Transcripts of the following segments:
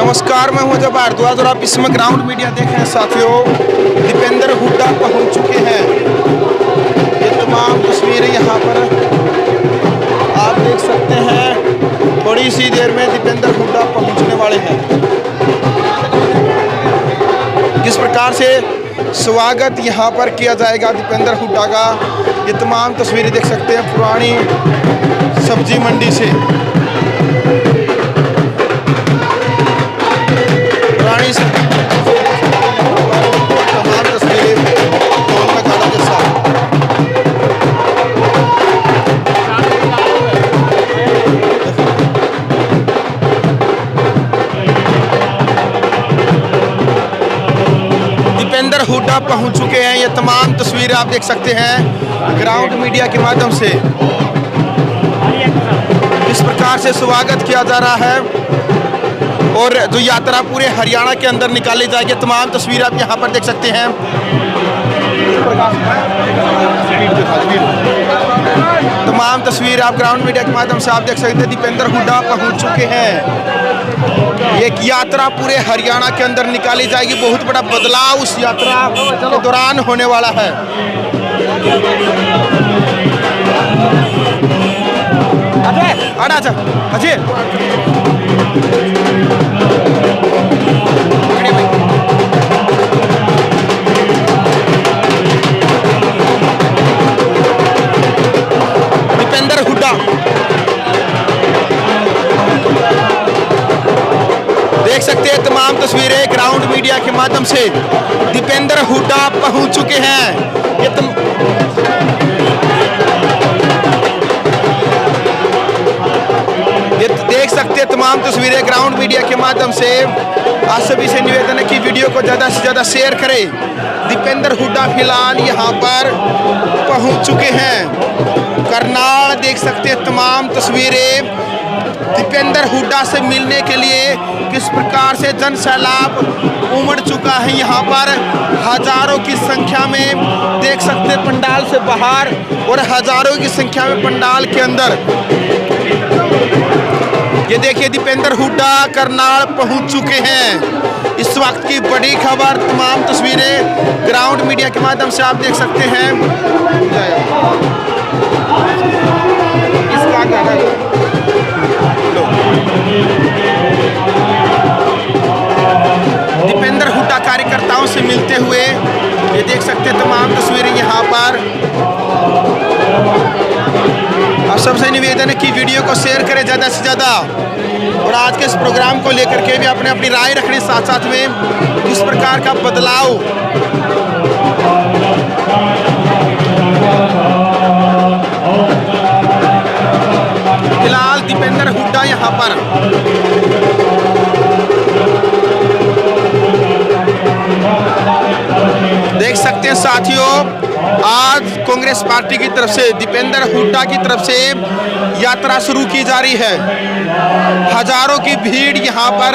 नमस्कार, मैं हूं अजय भारद्वाज और आप इसमें ग्राउंड मीडिया देख रहे हैं साथियों। दीपेंद्र हुड्डा पहुंच चुके हैं। ये तमाम तस्वीरें यहां पर आप देख सकते हैं। थोड़ी सी देर में दीपेंद्र हुड्डा पहुंचने वाले हैं। किस प्रकार से स्वागत यहां पर किया जाएगा दीपेंद्र हुड्डा का, ये तमाम तस्वीरें देख सकते हैं पुरानी सब्जी मंडी से। तमाम तस्वीरें के साथ दीपेंद्र हुड्डा पहुंच चुके हैं। ये तमाम तस्वीरें आप देख सकते हैं ग्राउंड मीडिया के माध्यम से। इस प्रकार से स्वागत किया जा रहा है और जो यात्रा पूरे हरियाणा के अंदर निकाली जाएगी। तमाम तस्वीरें आप यहाँ पर देख सकते हैं। तमाम तस्वीरें आप ग्राउंड मीडिया के माध्यम से आप देख सकते हैं। दीपेंद्र हुड्डा पहुँच चुके हैं। एक यात्रा पूरे हरियाणा के अंदर निकाली जाएगी। बहुत बड़ा बदलाव उस यात्रा के दौरान होने वाला है। अजय दीपेंद्र हुड्डा देख सकते हैं तमाम तस्वीरें ग्राउंड मीडिया के माध्यम से। दीपेंद्र हुड्डा पहुंच चुके हैं। ये देख सकते हैं तमाम तस्वीरें ग्राउंड मीडिया के माध्यम से। आप सभी से निवेदन है कि वीडियो को ज़्यादा से ज़्यादा शेयर करें। दीपेंद्र हुड्डा फिलहाल यहाँ पर पहुँच चुके हैं। करनाल देख सकते हैं तमाम तस्वीरें। दीपेंद्र हुड्डा से मिलने के लिए किस प्रकार से जन सैलाब उमड़ चुका है। यहाँ पर हजारों की संख्या में देख सकते हैं पंडाल से बाहर और हजारों की संख्या में पंडाल के अंदर। ये देखिए दीपेंद्र हुड्डा करनाल पहुंच चुके हैं। इस वक्त की बड़ी खबर, तमाम तस्वीरें ग्राउंड मीडिया के माध्यम से आप देख सकते हैं। इसका गाना दीपेंद्र हुड्डा कार्यकर्ताओं से मिलते हुए ये देख सकते हैं तमाम तस्वीरें यहाँ पर। आप सबसे निवेदन है कि वीडियो को शेयर करें ज़्यादा से ज़्यादा और आज के इस प्रोग्राम को लेकर के भी अपने अपनी राय रखने, साथ साथ में किस प्रकार का बदलाव फिलहाल दीपेंद्र हुड्डा यहाँ पर देख सकते हैं साथियों। आज कांग्रेस पार्टी की तरफ से दीपेंद्र हुड्डा की तरफ से यात्रा शुरू की जा रही है। हजारों की भीड़ यहाँ पर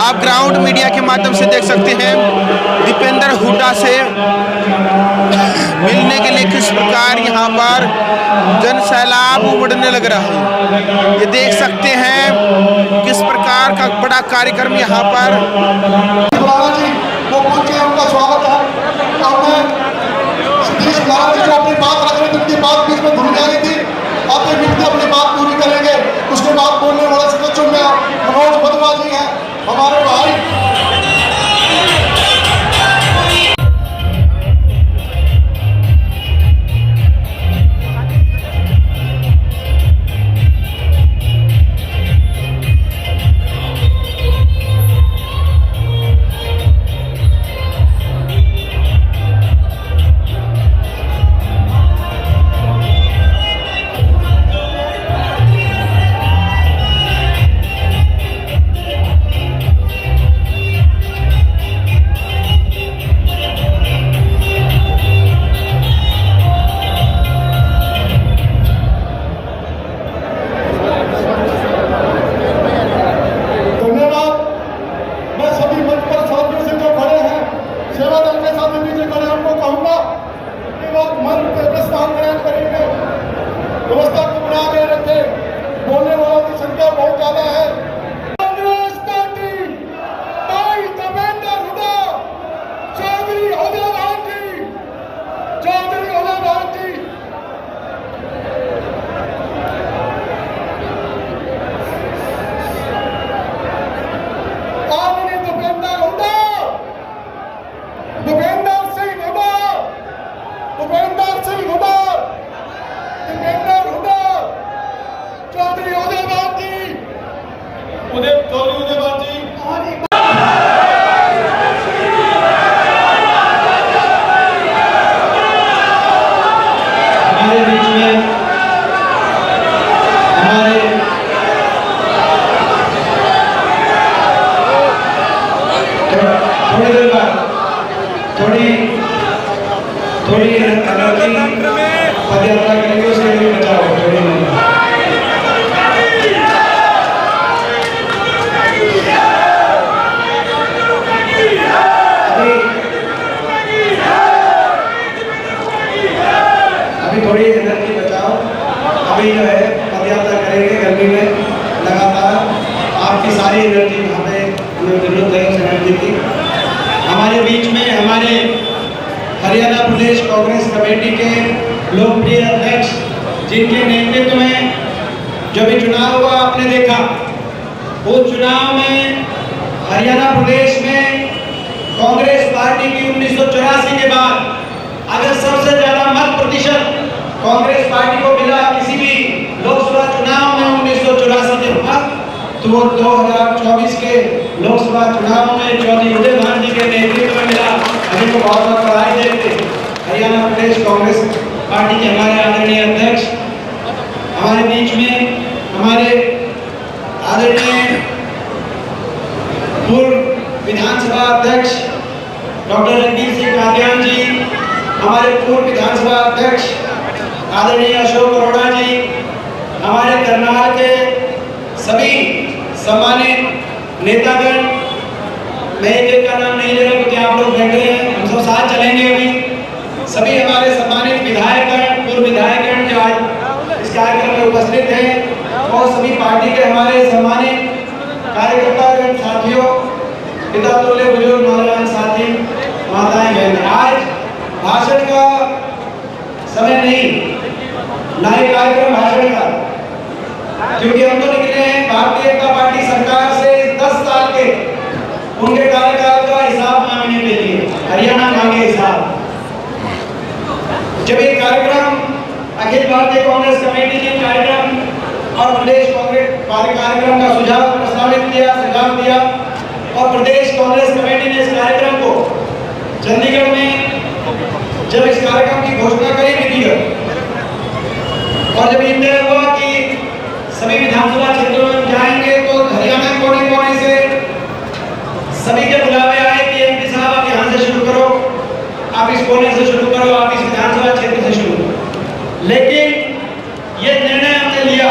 आप ग्राउंड मीडिया के माध्यम से देख सकते हैं। दीपेंद्र हुड्डा से मिलने के लिए किस प्रकार यहाँ पर जन सैलाब उमड़ने लग रहा है। ये देख सकते हैं किस प्रकार का बड़ा कार्यक्रम यहाँ पर। उनका स्वागत है। जो अपनी बात रख रहे थे उनकी बात बीच में भूल जानी थी। आप एक मिनट अपनी बात पूरी करेंगे, उसके बाद बोलने वाले सदस्यों में मनोज बदवा जी हैं हमारे भाई। थोड़ी एनर्जी पदयात्रा करेंगे, उसके लिए बचाओ थोड़ी अभी थोड़ी एनर्जी बचाओ। अभी जो है पदयात्रा करेंगे गर्मी में लगातार, आपकी सारी एनर्जी वहाँ पे हमें जरूरत है उस एनर्जी की। हमारे बीच में हमारे हरियाणा प्रदेश कांग्रेस कमेटी के लोकप्रिय अध्यक्ष, जिनके नेतृत्व में जो भी चुनाव हुआ आपने देखा, वो चुनाव में हरियाणा प्रदेश में कांग्रेस पार्टी की 1984 के बाद अगर सबसे ज्यादा मत प्रतिशत कांग्रेस पार्टी को मिला किसी भी लोकसभा चुनाव में 1984 के बाद, तो वो 2024 के लोकसभा चुनाव में चौधरी उदय भान जी के नेतृत्व में मिला। अभी को बहुत बहुत बधाई देते हरियाणा प्रदेश कांग्रेस पार्टी के हमारे आदरणीय अध्यक्ष। हमारे बीच में हमारे आदरणीय पूर्व विधानसभा अध्यक्ष डॉक्टर रणदीप सिंह कादियान जी, हमारे पूर्व विधानसभा अध्यक्ष आदरणीय अशोक अरोड़ा जी, हमारे करनाल के सभी सम्मानित नेतागण, मैं एक का नाम नहीं ले रहा क्योंकि आप लोग बैठे हैं, हम सब साथ चलेंगे। अभी सभी हमारे सम्मानित विधायकगण, पूर्व विधायकगण जो आज इस कार्यक्रम में उपस्थित हैं, और सभी पार्टी के हमारे सम्मानित कार्यकर्तागण, साथियों, पिता तुल्य बुजुर्ग नौजवान साथी, माताएं बहनें, आज भाषण का समय नहीं, ना ही कार्यक्रम भाषण का, क्योंकि हम तो निकले हैं भारतीय जनता पार्टी सरकार से 10 साल के उनके कार्यकाल का हिसाब मांगने के लिए। हरियाणा मांगे हिसाब। जब ये कार्यक्रम अखिल भारतीय कांग्रेस कमेटी ने कार्यक्रम और प्रदेश कांग्रेस कार्यक्रम का सुझाव प्रस्तावित किया, सुझाव दिया, और प्रदेश कांग्रेस कमेटी ने इस कार्यक्रम को चंडीगढ़ में जब इस कार्यक्रम की घोषणा करी विधिवत, और जब ये तय हुआ कि सभी विधानसभा क्षेत्रों में जाएंगे, तो हरियाणा कोने कोने से सभी के बुलावे आए कि एमपी साहब आप यहाँ से शुरू करो, आप इस कोने से शुरू करो, आप इस विधानसभा क्षेत्र से शुरू करो। लेकिन ये निर्णय हमने लिया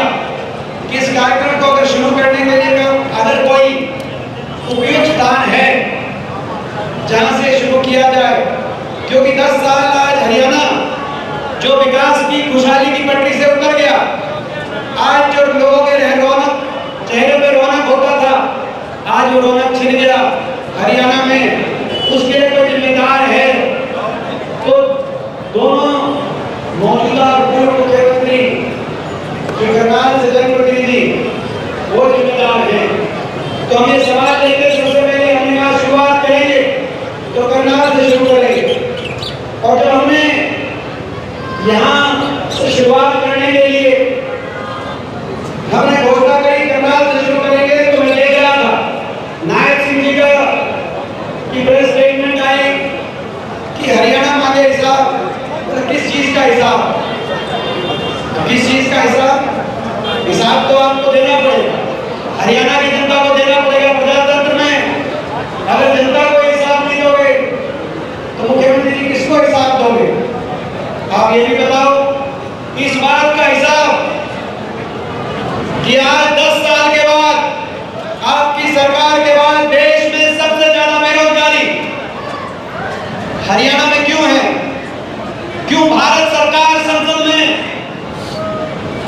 कि इस कार्यक्रम को अगर शुरू करने के लिए अगर कोई उपयुक्त स्थान है जहाँ से शुरू किया जाए, क्योंकि 10 साल आज हरियाणा जो विकास की खुशहाली की पटरी से उतर गया, आज जो लोगों के रौनक चेहरे पे रौनक होता था, आज वो रौनक छिन गया हरियाणा में। उसके लिए कोई जिम्मेदार है तो दोनों मौजूदा पूर्व मुख्यमंत्री जो करनाल से जनप्रतिनिधि वो जिम्मेदार है। तो हम ये सवाल लेके सबसे पहले हमने कहा शुरुआत करेंगे तो करनाल से शुरू करेंगे, और जब हमने यहाँ से शुरुआत करने के लिए हमने घोषणा करी करनाल से शुरू करेंगे, तो मैं देख रहा था नायक सिंह जी का की प्रेस स्टेटमेंट आई कि हरियाणा मांगे हिसाब। मतलब किस चीज का हिसाब? किस चीज का हिसाब? हिसाब तो आपको देना पड़ेगा, हरियाणा की जनता को देना पड़ेगा। प्रजातंत्र में अगर जनता को हिसाब नहीं दोगे तो मुख्यमंत्री जी किसको हिसाब दोगे? आप ये भी बताओ इस बात का हिसाब कि आज 10 साल के बाद आपकी सरकार के बाद देश में सबसे ज्यादा बेरोजगारी हरियाणा में क्यों है? क्यों भारत सरकार संसद में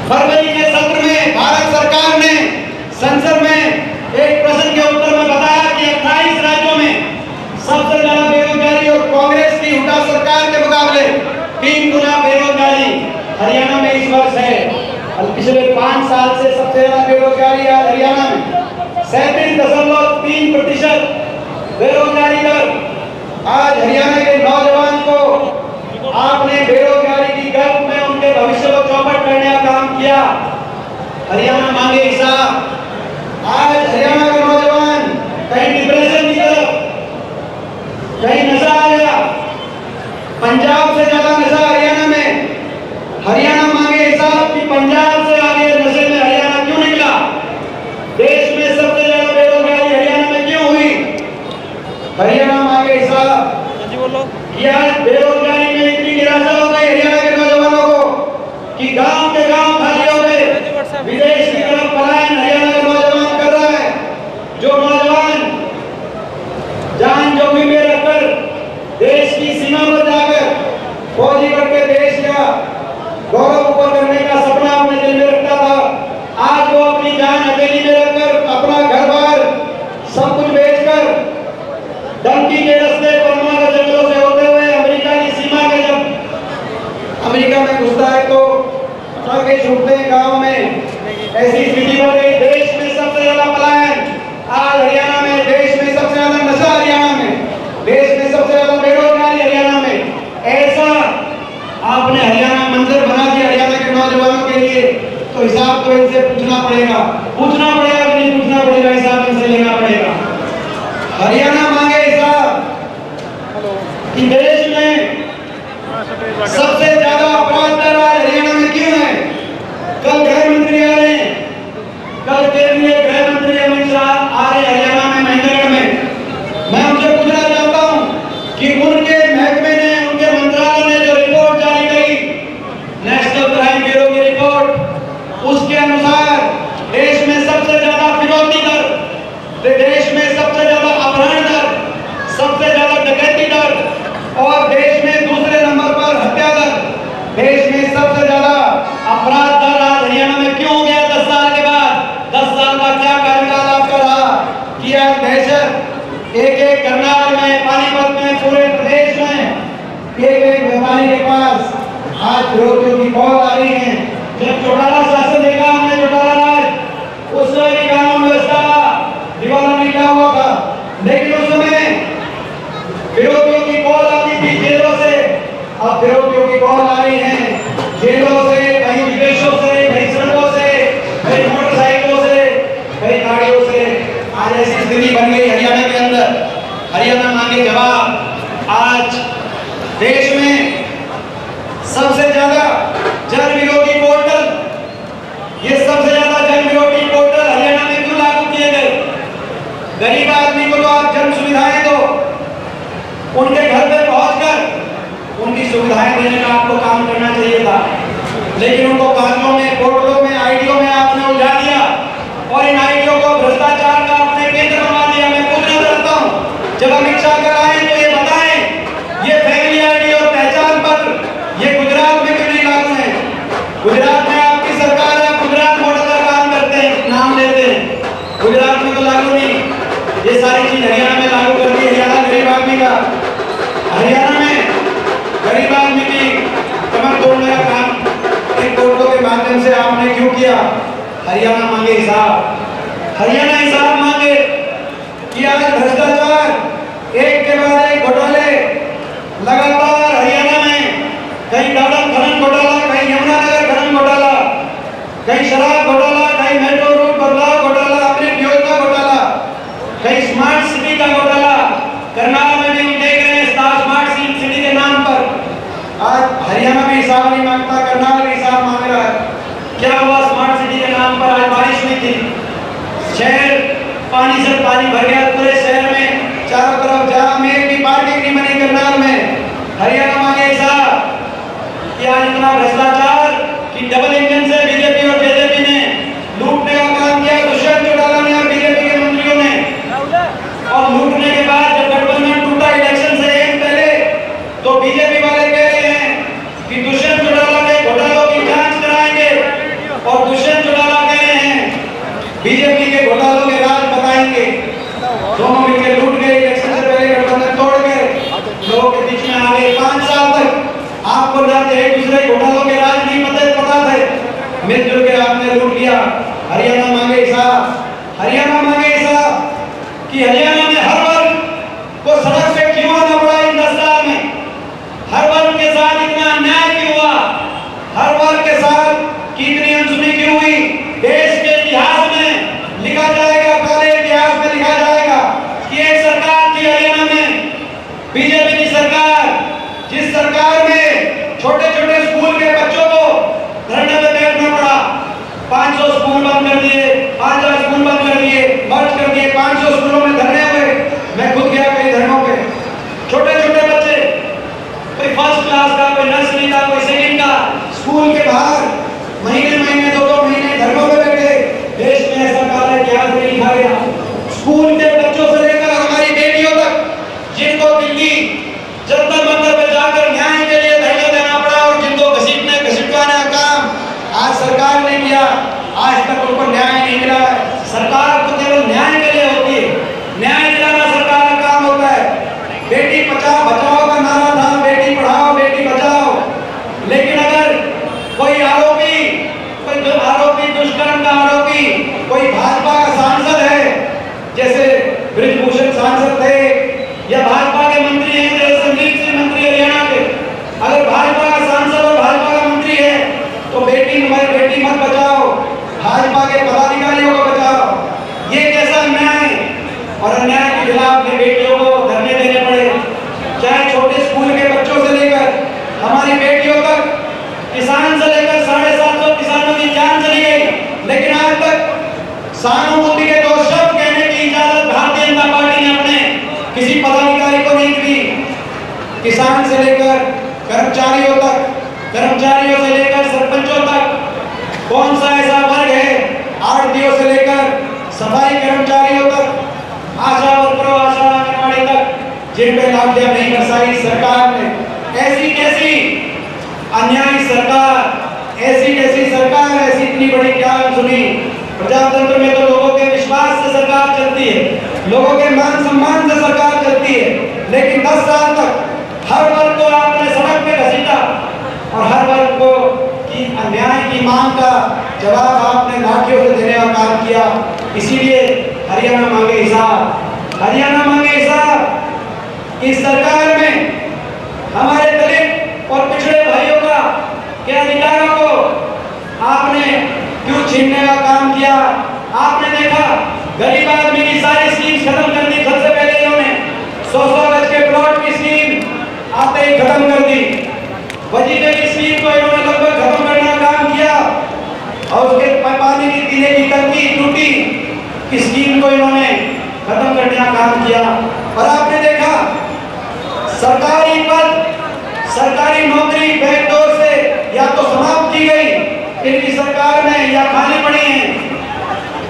फरवरी के सत्र में भारत सरकार ने संसद में एक प्रश्न के उत्तर में बताया कि 28 राज्यों में सबसे ज्यादा बेरोजगारी और कांग्रेस की हुड्डा सरकार के मुकाबले 3 गुना बेरोजगारी हरियाणा में इस वर्ष है। और पिछले 5 साल से सबसे ज्यादा बेरोजगारी आज हरियाणा में 37.3% बेरोजगारी दर। आज हरियाणा के नौजवान को आपने बेरोजगारी की गर्भ में उनके भविष्य को चौपट करने का काम किया। हरियाणा मांगे हिसाब। आज हरियाणा के नौजवान कहीं डिप्रेशन की तरफ, कहीं नशा आ गया, पंजाब से ज्यादा नशा हरियाणा में। हरियाणा मांगे हिसाब कि पंजाब से आगे नशे में हरियाणा क्यों निकला? देश में सबसे ज्यादा बेरोजगारी हरियाणा में क्यों हुई? हरियाणा मांगे हिसाब। कि आज बेरोजगारी में इतनी निराशा हो गई हरियाणा के नौजवानों को कि गांव के गांव खाली हो गए, विदेश की तरफ पलायन हरियाणा का नौजवान कर रहा है। जो नौजवान जान जोखिम में रखकर देश की सीमा पर जाकर फौजी करके देश का गौरव ऊपर करने का सपना अपने दिल में रखता था, आज वो अपनी जान हथेली में रखकर अपना घर बार सब कुछ बेचकर धमकी के रास्ते परमा के जंगलों से होते हुए अमेरिका की सीमा के जब अमेरिका में घुसता है तो पटाखे छूटते हैं गाँव में। ऐसी स्थिति बन गई, देश में सबसे ज्यादा पलायन आज हरियाणा में, देश में सबसे ज्यादा नशा हरियाणा में, देश में सबसे ज्यादा बेरोजगारी हरियाणा में। ऐसा आपने हरियाणा मंजर बना दिया हरियाणा के नौजवानों के लिए, तो हिसाब तो इनसे पूछना पड़ेगा कि नहीं पूछना पड़ेगा, हिसाब इनसे लेना पड़ेगा। हरियाणा मांगे हिसाब कि देश में सबसे ज्यादा अपराध दर हरियाणा में क्यों है। कल गृह मंत्री आ रहे हैं, कल केंद्रीय गृह मंत्री अमित शाह आ रहे हरियाणा में महेंद्रगढ़ में। मैं उनसे पूछना चाहता हूं कि उनके महकमे ने, उनके मंत्रालय ने जो रिपोर्ट जारी करी, नेशनल क्राइम ब्यूरो की रिपोर्ट, उसके अनुसार देश में सबसे ज्यादा फिरौती दर, देश में सबसे ज्यादा अपहरण दर, सबसे ज्यादा डकैती दर और देश में दूसरे नंबर पर हत्या दर, देश में सबसे ज्यादा अपराध दर आज हरियाणा में क्यों हो गया 10 साल के बाद। 10 साल का क्या कार्यकाल आपका रहा कि आज दहशत एक करनाल में, पानीपत में, पूरे प्रदेश में एक व्यापारी के पास आज विरोधियों की कॉल आ रही है। जब चौटाला शासन देखा हमने, चौटाला राज, उस समय की कानून व्यवस्था दीवाना निकला हुआ था, लेकिन उस समय विरोधियों की कॉल आती थी जेलों से, अब विरोधियों की कॉल आ रही है जेलों से, कहीं विदेशों से, कहीं सड़कों से, कहीं मोटरसाइकिलों से, कहीं गाड़ियों से। आज ऐसी स्थिति बन गई हरियाणा के अंदर। हरियाणा मांगे जवाब। आज देश में सबसे ज्यादा जन विरोधी पोर्टल, ये सबसे ज्यादा जन विरोधी पोर्टल हरियाणा में क्यों लागू किए गए। गरीब आदमी को तो आप जन सुविधाएं दो, उनके घर पे पहुंचकर उनकी सुविधाएं देने का आपको काम करना चाहिए था, लेकिन उनको कानूनों में, पोर्टलों में, आईडियों में आपने उलझा दिया और इन आईडियों को भ्रष्टाचार का अपने केंद्र बना दिया। मैं पूछना चाहता हूं, जब अमित शाह कर आए तो ये बताएं, ये फैमिली आईडी और पहचान पत्र ये गुजरात में क्यों नहीं लागू है। गुजरात में आपकी सरकार है, गुजरात मॉडल का काम करते हैं, नाम लेते हैं, गुजरात में तो लागू नहीं। ये सारी चीज हरियाणा में लागू कर दी। हरियाणा गरीब आदमी का, हरियाणा में गरीब आदमी की कमर तोड़ने का काम इन कोर्टों के माध्यम से आपने क्यों किया। हरियाणा मांगे हिसाब, हरियाणा हिसाब मांगे कि आज भ्रष्टाचार एक के बाद एक घोटाले लगातार हरियाणा में, कहीं दादर खनन घोटाला, कहीं यमुनानगर खनन घोटाला, कहीं शराब घोटाला, कहीं मेट्रो रूट बदलाव घोटाला, अमृत योजना घोटाला, कहीं स्मार्ट सिटी का घोटाला। करनाल में भी हम देख रहे हैं स्मार्ट सिटी के नाम पर आज हरियाणा भी हिसाब नहीं मांगता, करनाल भी हिसाब मांग रहा है। क्या हुआ स्मार्ट सिटी के नाम पर। आज बारिश हुई थी, शहर पानी से पानी भर गया पूरे शहर में, चारों तरफ, जहां में भी पार्किंग नहीं बनी करनाल में। हरियाणा मांगे हिसाब कि आज इतना भ्रष्टाचार कि डबल इंजन से बीजेपी और जेजेपी ने लूटने का काम किया, दुष्यंत चौटाला ने और बीजेपी के मंत्रियों ने। और लूटने के बाद जब गठबंधन टूटा इलेक्शन से एक पहले, तो बीजेपी वाले कह रहे हैं कि दुष्यंत चौटाला के घोटालों की जांच कराएंगे और दुष्यंत चौटाला कह रहे हैं बीजेपी के घोटालों के राज बताएंगे। दोनों मिलकर लूट गए, इलेक्शन से पहले गठबंधन तोड़ गए, लोगों के बीच में आ गए। 5 साल तक आपको जाते एक दूसरे घोटालों के राज नहीं पता थे, मिलजुल के आपने लूट लिया। हरियाणा मांगे हिसाब, हरियाणा मांगे हिसाब कि हरियाणा में हर वर्ग को सड़क पे क्यों आना पड़ा इन 10 साल में। हर वर्ग के साथ इतना अन्याय क्यों हुआ, हर वर्ग के साथ कितनी अनसुनी क्यों हुई। देश के इतिहास में लिखा जाएगा, काले इतिहास में लिखा जाएगा कि एक सरकार थी हरियाणा में, बीजेपी की सरकार, जिस सरकार में छोटे छोटे स्कूल के बच्चों को धरने पे बैठना पड़ा। 500 स्कूल बंद कर दिए, 5000 स्कूल बंद कर दिए, मर्ज कर दिए, 500 स्कूलों में धरने हुए। सांसद थे या भाजपा के मंत्री हैं, जैसे संदीप सिंह मंत्री हरियाणा के, अगर भाजपा का सांसद और भाजपा का मंत्री है तो बेटी मत बचाओ, भाजपा के पदाधिकारियों को बचाओ। ये कैसा अन्याय, और अन्याय के खिलाफ अपनी बेटियों को धरने देने पड़े, चाहे छोटे स्कूल के बच्चों से लेकर हमारी बेटियों तक, किसान से लेकर 750 किसानों की जान चली गई, लेकिन आज तक सहानुभूति के 2 शब्द कहने की इजाजत भारतीय जनता पार्टी ने अपने किसी पदाधिकारी को नहीं दी। किसान से लेकर कर्मचारियों तक, कर्मचारियों से लेकर सरपंचों तक, कौन सा ऐसा वर्ग है, आड़तियों से लेकर सफाई कर्मचारियों तक, आशा वर्करों, आशा आंगनवाड़ी तक, जिन पे लाठियां नहीं बरसाई सरकार ने। ऐसी कैसी अन्यायी सरकार, ऐसी कैसी सरकार, ऐसी इतनी बड़ी क्या सुनी। प्रजातंत्र में तो लोगों के विश्वास से सरकार चलती है, लोगों के मान सम्मान से सरकार चलती है, लेकिन 10 साल तक हर वर्ग को आपने सड़क पे घसीटा और हर वर्ग को की अन्याय की मांग का जवाब आपने लाठियों से देने का काम किया। इसीलिए हरियाणा मांगे हिसाब, हरियाणा मांगे हिसाब। इस सरकार में हमारे दलित और पिछड़े भाइयों का के अधिकारों को आपने क्यों छीनने का काम किया। आपने देखा गरीब आदमी की सारी स्कीम खत्म कर दी। सबसे पहले इन्होंने 100 गज के प्लॉट की स्कीम आते ही खत्म कर दी। वजीफे की स्कीम को इन्होंने लगभग खत्म करने का काम किया और उसके पानी की पीने की टंकी टूटी की स्कीम को इन्होंने खत्म करने का काम किया। और आपने देखा सरकारी पद, सरकारी नौकरी बैकडोर से या तो समाप्त की गई इनकी सरकार में, या खाली पड़ी है,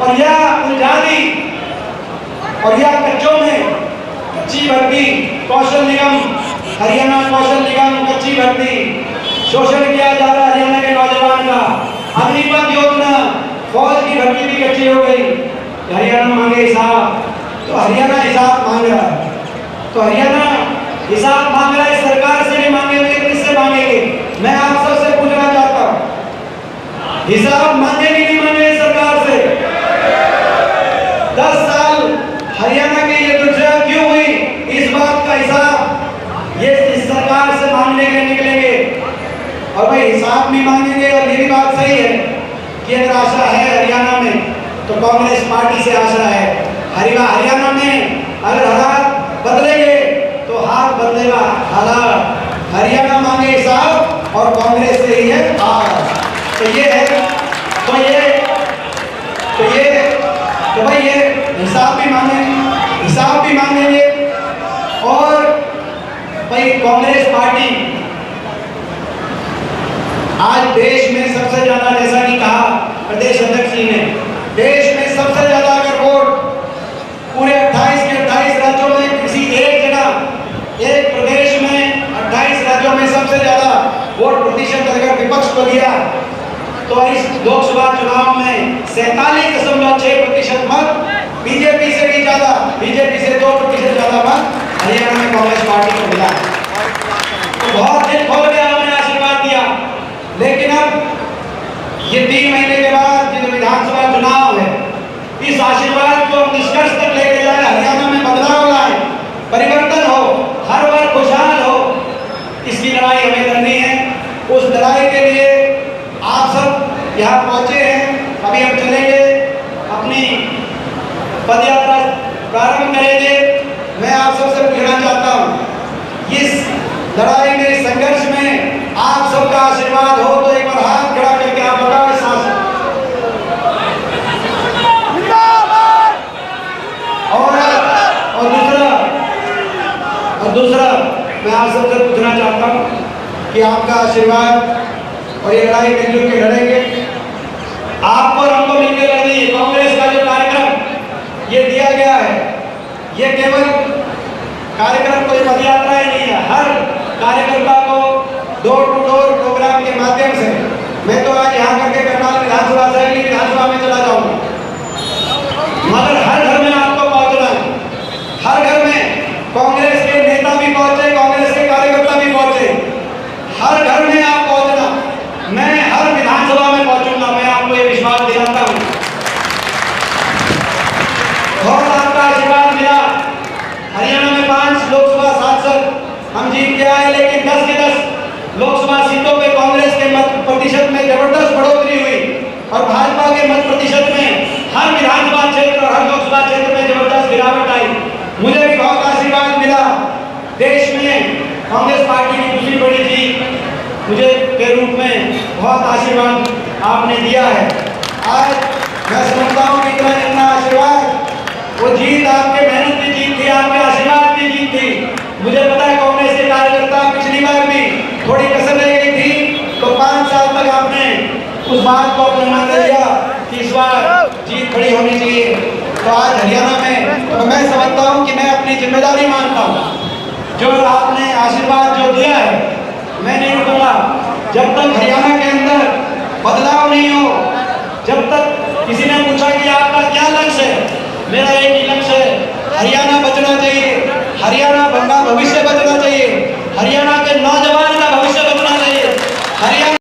और या उलझा दी, और या कच्चों में कच्ची भर्ती, कौशल निगम, हरियाणा कौशल निगम कच्ची भर्ती, शोषण किया जा रहा है हरियाणा के नौजवान का। अग्निपथ योजना, फौज की भर्ती भी कच्ची हो गई। हरियाणा मांगे हिसाब, तो हरियाणा हिसाब मांग रहा है, तो हरियाणा हिसाब मांग रहा है। सरकार से नहीं मांगेंगे, किससे मांगेंगे? मैं आप सबसे पूछना चाहता हूं, हिसाब मांगेंगे नहीं मांगेंगे सरकार से? 10 साल हरियाणा की ये दुर्दशा क्यों हुई? इस बात का हिसाब ये इस सरकार से मांगने के निकलेंगे। और भाई हिसाब भी मांगेंगे। और ये भी बात सही है कि अगर आशा है हरियाणा में तो कांग्रेस पार्टी से आशा है। हरियाणा में अगर हालात बदलेंगे तो हाथ बदलेगा हालात। हरियाणा मांगे हिसाब और कांग्रेस से ही है हाथ। तो ये है, तो भाई ये हिसाब भी मांगेंगे, हिसाब भी मांगेंगे। और भाई कांग्रेस पार्टी आज देश में सबसे ज्यादा, जैसा कि कहा प्रदेश अध्यक्ष जी ने, देश में सबसे ज्यादा अगर वोट पूरे 28 के 28 राज्यों में किसी एक जगह, एक प्रदेश में 28 राज्यों में सबसे ज्यादा वोट प्रतिशत अगर विपक्ष को दिया तो इस लोकसभा चुनाव में 47.6% मत बीजेपी से भी ज्यादा, बीजेपी से 2% ज्यादा मत हरियाणा में कांग्रेस पार्टी को मिला। तो बहुत दिल खोल के आपने आशीर्वाद दिया, लेकिन अब ये 3 महीने के बाद जो विधानसभा चुनाव है, इस आशीर्वाद को निष्कर्ष तक लेके जाए, हरियाणा में बदलाव लाए, परिवर्तन हो, हर वर्ग खुशहाल हो, इसकी लड़ाई हमें करनी है। उस लड़ाई के लिए आप सब यहाँ पहुंचे हैं। अभी हम चलेंगे, अपनी पदयात्रा प्रारंभ करेंगे। मैं आप सबसे पूछना चाहता हूँ, इस लड़ाई में, इस संघर्ष में आप सबका आशीर्वाद हो तो एक बार हाथ खड़ा करके आप बताओ। और दूसरा मैं आप सबसे पूछना चाहता हूँ कि आपका आशीर्वाद और ये लड़ाई मिलजुल के लड़ेंगे। आपको और हमको मिलकर लड़नी है। कांग्रेस का जो कार्यक्रम ये दिया गया है, ये केवल कार्यक्रम कोई पदयात्रा ही नहीं है। हर कार्यकर्ता को डोर टू डोर प्रोग्राम के माध्यम से, मैं तो आज यहाँ करके करनाल विधानसभा से अगली विधानसभा में चला जाऊंगा, मगर हर घर में आपको पहुंचना है। हर घर में कांग्रेस के नेता भी पहुंचे, कांग्रेस के कार्यकर्ता भी पहुंचे, हर घर में आप पहुंचना। मैं हर विधानसभा में पहुंचूंगा, मैं आपको ये विश्वास दिलाता हूं। बहुत आपका आशीर्वाद मिला, जीत के आए, लेकिन 10 के 10 लोकसभा सीटों पे कांग्रेस के मत प्रतिशत में जबरदस्त बढ़ोतरी हुई और भाजपा के मत प्रतिशत में हर विधानसभा क्षेत्र और हर लोकसभा क्षेत्र में जबरदस्त गिरावट आई। मुझे भी बहुत आशीर्वाद मिला। देश में कांग्रेस पार्टी की दूसरी बड़ी जीत मुझे के रूप में बहुत आशीर्वाद आपने दिया है। आज मैं समझता हूँ कि इतना आशीर्वाद, वो जीत आपके मेहनत की जीत थी, आपके आशीर्वाद की जीत थी। मुझे पता है कांग्रेस के कार्यकर्ता पिछली बार भी थोड़ी कसर रह गई थी, तो 5 साल तक आपने उस बात को अपने मान लिया कि इस बार जीत खड़ी होनी चाहिए। तो आज हरियाणा में तो मैं समझता हूँ कि मैं अपनी जिम्मेदारी मानता हूँ। जो आपने आशीर्वाद जो दिया है, मैं नहीं रुकूंगा जब तक हरियाणा के अंदर बदलाव नहीं हो। जब तक किसी ने पूछा कि आपका क्या लक्ष्य है, मेरा एक ही लक्ष्य है, हरियाणा बचना चाहिए, हरियाणा का भविष्य बचना चाहिए, हरियाणा के नौजवान का भविष्य बचना चाहिए। हरियाणा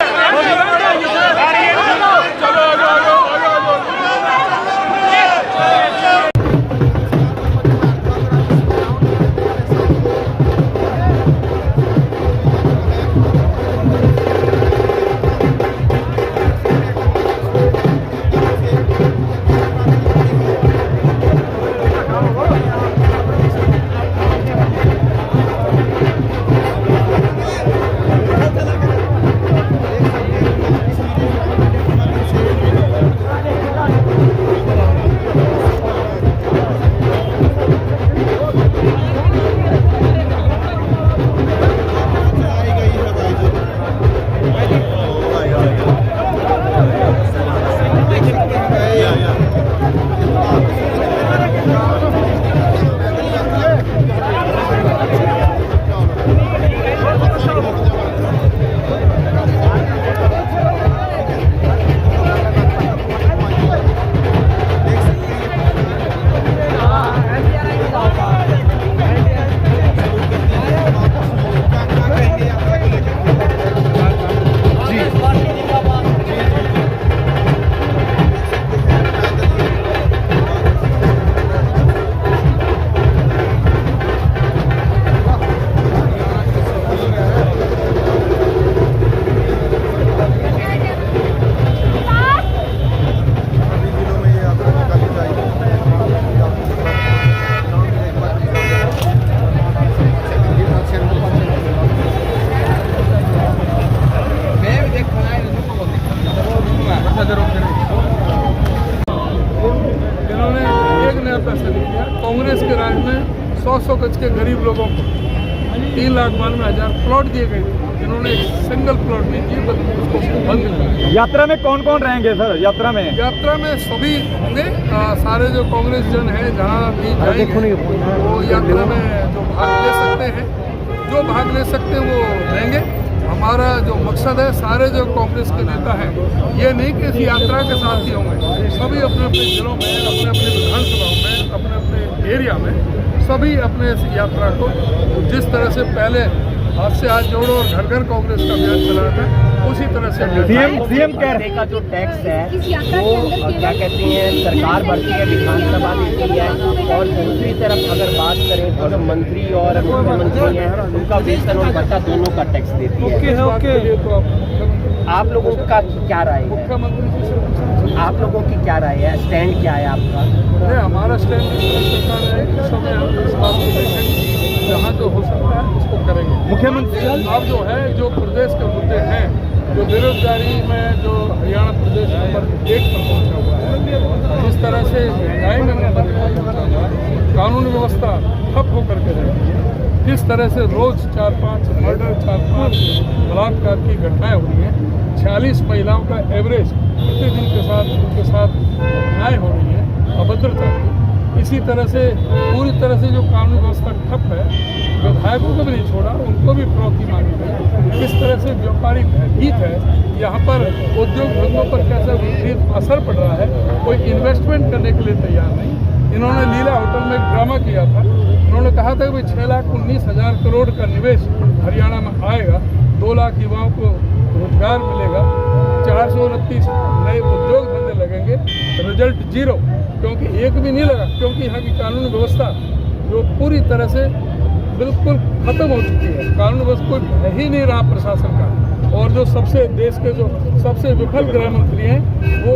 कांग्रेस के राज में 100 गज के गरीब लोगों को 3,92,000 प्लॉट दिए गए थे। इन्होंने एक सिंगल प्लॉट नहीं दिए, बल्कि उसको बंद किया। यात्रा में कौन कौन रहेंगे सर? यात्रा में सभी होंगे, सारे जो कांग्रेस जन हैं जहाँ भी जाएंगे वो यात्रा में जो भाग ले सकते हैं, वो रहेंगे। हमारा जो मकसद है, सारे जो कांग्रेस के नेता हैं, ये नहीं कि इस यात्रा के साथ ही होंगे, सभी अपने अपने जिलों में, अपने अपने विधानसभाओं में, अपने अपने एरिया में सभी अपने इस यात्रा को जिस तरह से पहले हाथ से हाथ जोड़ो और घर घर कांग्रेस का अभियान चला था, उसी तरह से सीएम का जो टैक्स है वो क्या कहते हैं सरकार भरती है, विधानसभा देती है, और दूसरी तरफ अगर बात करें तो जो मंत्री और मुख्यमंत्री हैं उनका वेतन और भत्ता दोनों का टैक्स देती है। तो आप लोगों का क्या राय है? मुख्यमंत्री जी से पूछा, आप लोगों की क्या राय है, स्टैंड क्या है आपका? हमारा स्टैंड सरकार है कि समय हम इस बात को देखेंगे, जहाँ जो हो सकता है उसको करेंगे। मुख्यमंत्री अब जो है, जो प्रदेश के मुद्दे हैं, जो बेरोजगारी में जो हरियाणा प्रदेश नंबर 1 पर पहुँचा हुआ है, जिस तरह से महंगाई में नंबर 1 पर पहुँचा हुआ है, कानून व्यवस्था ठप होकर के रहती है, जिस तरह से रोज 4-5 मर्डर, 4-5 बलात्कार की घटनाएं हो रही हैं, 46 महिलाओं का एवरेज प्रतिदिन उनके साथ घटनाएं हो रही हैं अभद्रता की। इसी तरह से पूरी तरह से जो कानून व्यवस्था ठप है, विधायकों को भी नहीं छोड़ा, उनको भी फिरौती मांगी गई। इस तरह से व्यापारी भयभीत है, यहाँ पर उद्योग धंधों पर कैसा विपरीत असर पड़ रहा है, कोई इन्वेस्टमेंट करने के लिए तैयार नहीं। इन्होंने लीला होटल में एक ड्रामा किया था, उन्होंने कहा था कि 6,19,000 करोड़ का निवेश हरियाणा में आएगा, 2 लाख युवाओं को रोजगार मिलेगा, 429 नए उद्योग धंधे लगेंगे। रिजल्ट 0, क्योंकि एक भी नहीं लगा, क्योंकि यहाँ की कानून व्यवस्था जो पूरी तरह से बिल्कुल खत्म हो चुकी है। कानून व्यवस्था कोई भय ही नहीं रहा प्रशासन का। और जो सबसे देश के जो सबसे विफल गृह मंत्री हैं वो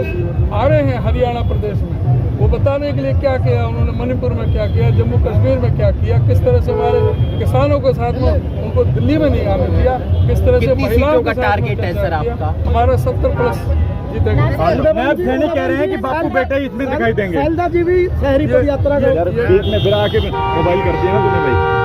आ रहे हैं हरियाणा प्रदेश में, वो बताने के लिए क्या किया उन्होंने, मणिपुर में क्या किया, जम्मू कश्मीर में क्या किया, किस तरह से हमारे किसानों के साथ में उनको दिल्ली में नहीं आने दिया, किस तरह से महिलाओं का टारगेट है सर आपका? हमारा 70+ जीतेगा। नायब सैनिक कह रहे हैं कि बापू बेटे इसमें दिखाई देंगे। शारदा जी भी शहरी पद यात्रा बीच में बिरा के मोबाइल कर दिया ना तूने भाई।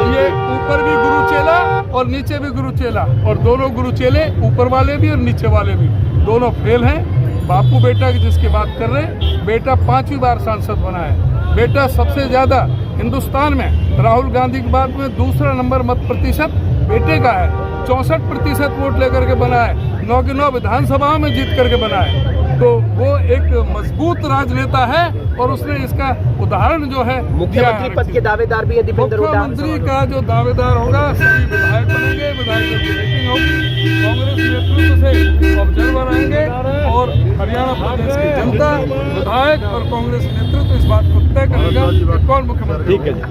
ये ऊपर भी गुरु चेला और नीचे भी गुरु चेला, और दोनों गुरु चेले ऊपर वाले भी और नीचे वाले भी दोनों फेल हैं। बापू बेटा की जिसकी बात कर रहे हैं, बेटा 5वीं बार सांसद बना है। बेटा सबसे ज्यादा हिंदुस्तान में राहुल गांधी के बाद में दूसरा नंबर मत प्रतिशत बेटे का है। 64% वोट लेकर के बना है, 9 की 9 विधानसभाओं में जीत करके बना है। तो वो एक मजबूत राजनेता है और उसने इसका उदाहरण जो है मुख्यमंत्री पद के दावेदार भी हैं दीपेंद्र हुड्डा। मुख्यमंत्री का जो दावेदार होगा सभी विधायक बनेंगे, विधायकों की मीटिंग होगी, कांग्रेस नेतृत्व से ऑब्जर्वर आएंगे और हरियाणा प्रदेश की जनता, विधायक और कांग्रेस नेतृत्व इस बात को तय करेगा कि कौन मुख्यमंत्री। ठीक है जी।